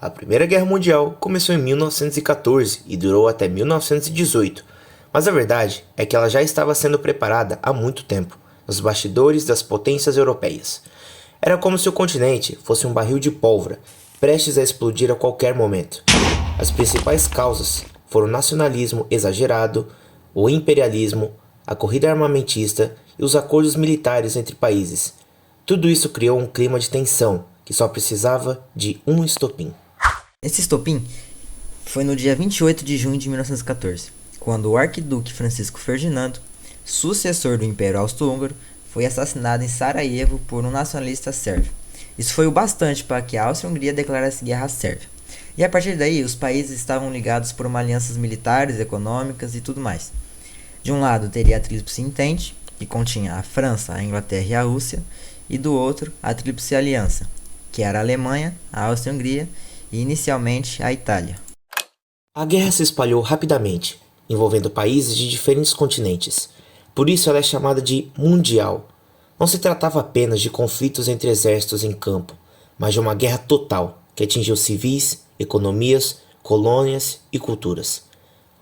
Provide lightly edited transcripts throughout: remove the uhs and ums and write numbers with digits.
A Primeira Guerra Mundial começou em 1914 e durou até 1918, mas a verdade é que ela já estava sendo preparada há muito tempo, nos bastidores das potências europeias. Era como se o continente fosse um barril de pólvora, prestes a explodir a qualquer momento. As principais causas foram o nacionalismo exagerado, o imperialismo, a corrida armamentista e os acordos militares entre países. Tudo isso criou um clima de tensão que só precisava de um estopim. Esse estopim foi no dia 28 de junho de 1914, quando o arquiduque Francisco Ferdinando, sucessor do Império Austro-Húngaro, foi assassinado em Sarajevo por um nacionalista sérvio. Isso foi o bastante para que a Áustria-Hungria declarasse guerra à Sérvia. E a partir daí, os países estavam ligados por uma alianças militares, econômicas e tudo mais. De um lado teria a Tríplice Entente, que continha a França, a Inglaterra e a Rússia, e do outro a Tríplice Aliança, que era a Alemanha, a Áustria-Hungria e inicialmente a Itália. A guerra se espalhou rapidamente, envolvendo países de diferentes continentes. Por isso ela é chamada de mundial. Não se tratava apenas de conflitos entre exércitos em campo, mas de uma guerra total que atingiu civis, economias, colônias e culturas.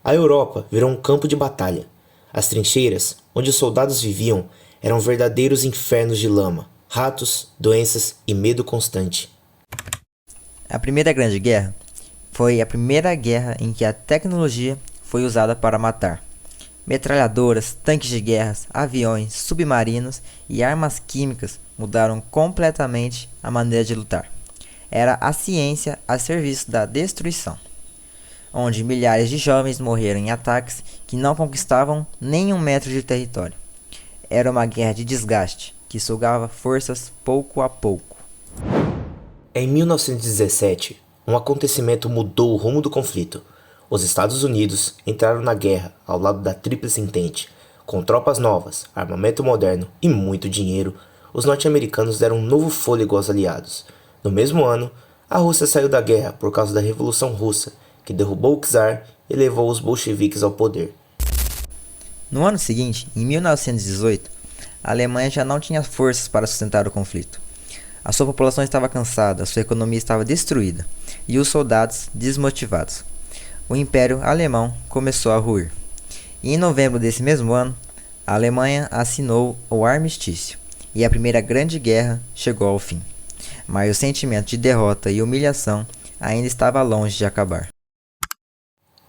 A Europa virou um campo de batalha. As trincheiras, onde os soldados viviam, eram verdadeiros infernos de lama, ratos, doenças e medo constante. A Primeira Grande Guerra foi a primeira guerra em que a tecnologia foi usada para matar. Metralhadoras, tanques de guerra, aviões, submarinos e armas químicas mudaram completamente a maneira de lutar. Era a ciência a serviço da destruição, onde milhares de jovens morreram em ataques que não conquistavam nem 1 metro de território. Era uma guerra de desgaste, que sugava forças pouco a pouco. Em 1917, um acontecimento mudou o rumo do conflito. Os Estados Unidos entraram na guerra ao lado da Tríplice Entente. Com tropas novas, armamento moderno e muito dinheiro, os norte-americanos deram um novo fôlego aos aliados. No mesmo ano, a Rússia saiu da guerra por causa da Revolução Russa, que derrubou o czar e levou os bolcheviques ao poder. No ano seguinte, em 1918, a Alemanha já não tinha forças para sustentar o conflito. A sua população estava cansada, sua economia estava destruída e os soldados desmotivados. O Império Alemão começou a ruir. E em novembro desse mesmo ano, a Alemanha assinou o armistício e a Primeira Grande Guerra chegou ao fim. Mas o sentimento de derrota e humilhação ainda estava longe de acabar.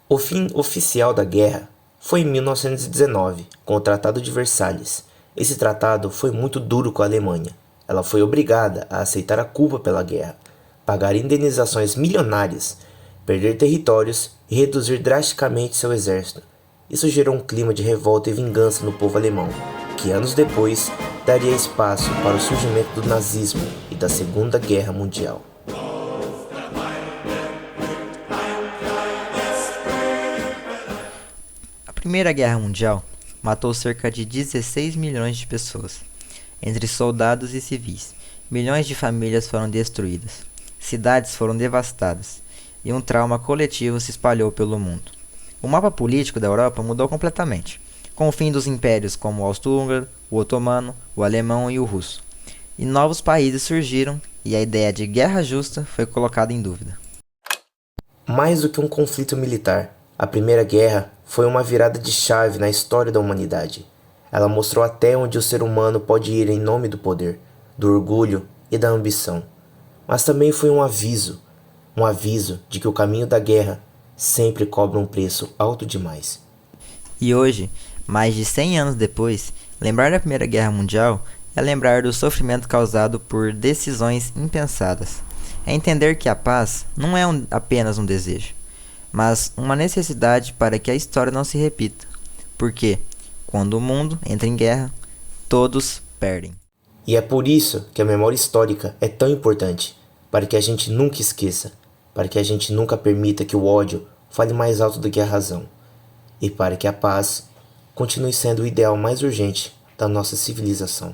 O fim oficial da guerra foi em 1919, com o Tratado de Versalhes. Esse tratado foi muito duro com a Alemanha. Ela foi obrigada a aceitar a culpa pela guerra, pagar indenizações milionárias, perder territórios e reduzir drasticamente seu exército. Isso gerou um clima de revolta e vingança no povo alemão, que anos depois daria espaço para o surgimento do nazismo e da Segunda Guerra Mundial. A Primeira Guerra Mundial matou cerca de 16 milhões de pessoas, entre soldados e civis. Milhões de famílias foram destruídas, cidades foram devastadas e um trauma coletivo se espalhou pelo mundo. O mapa político da Europa mudou completamente, com o fim dos impérios como o austro-húngaro, o otomano, o alemão e o russo. E novos países surgiram e a ideia de guerra justa foi colocada em dúvida. Mais do que um conflito militar, a Primeira Guerra foi uma virada de chave na história da humanidade. Ela mostrou até onde o ser humano pode ir em nome do poder, do orgulho e da ambição. Mas também foi um aviso de que o caminho da guerra sempre cobra um preço alto demais. E hoje, mais de 100 anos depois, lembrar da Primeira Guerra Mundial é lembrar do sofrimento causado por decisões impensadas. É entender que a paz não é apenas um desejo, mas uma necessidade para que a história não se repita. Porque, quando o mundo entra em guerra, todos perdem. E é por isso que a memória histórica é tão importante, para que a gente nunca esqueça, para que a gente nunca permita que o ódio fale mais alto do que a razão, e para que a paz continue sendo o ideal mais urgente da nossa civilização.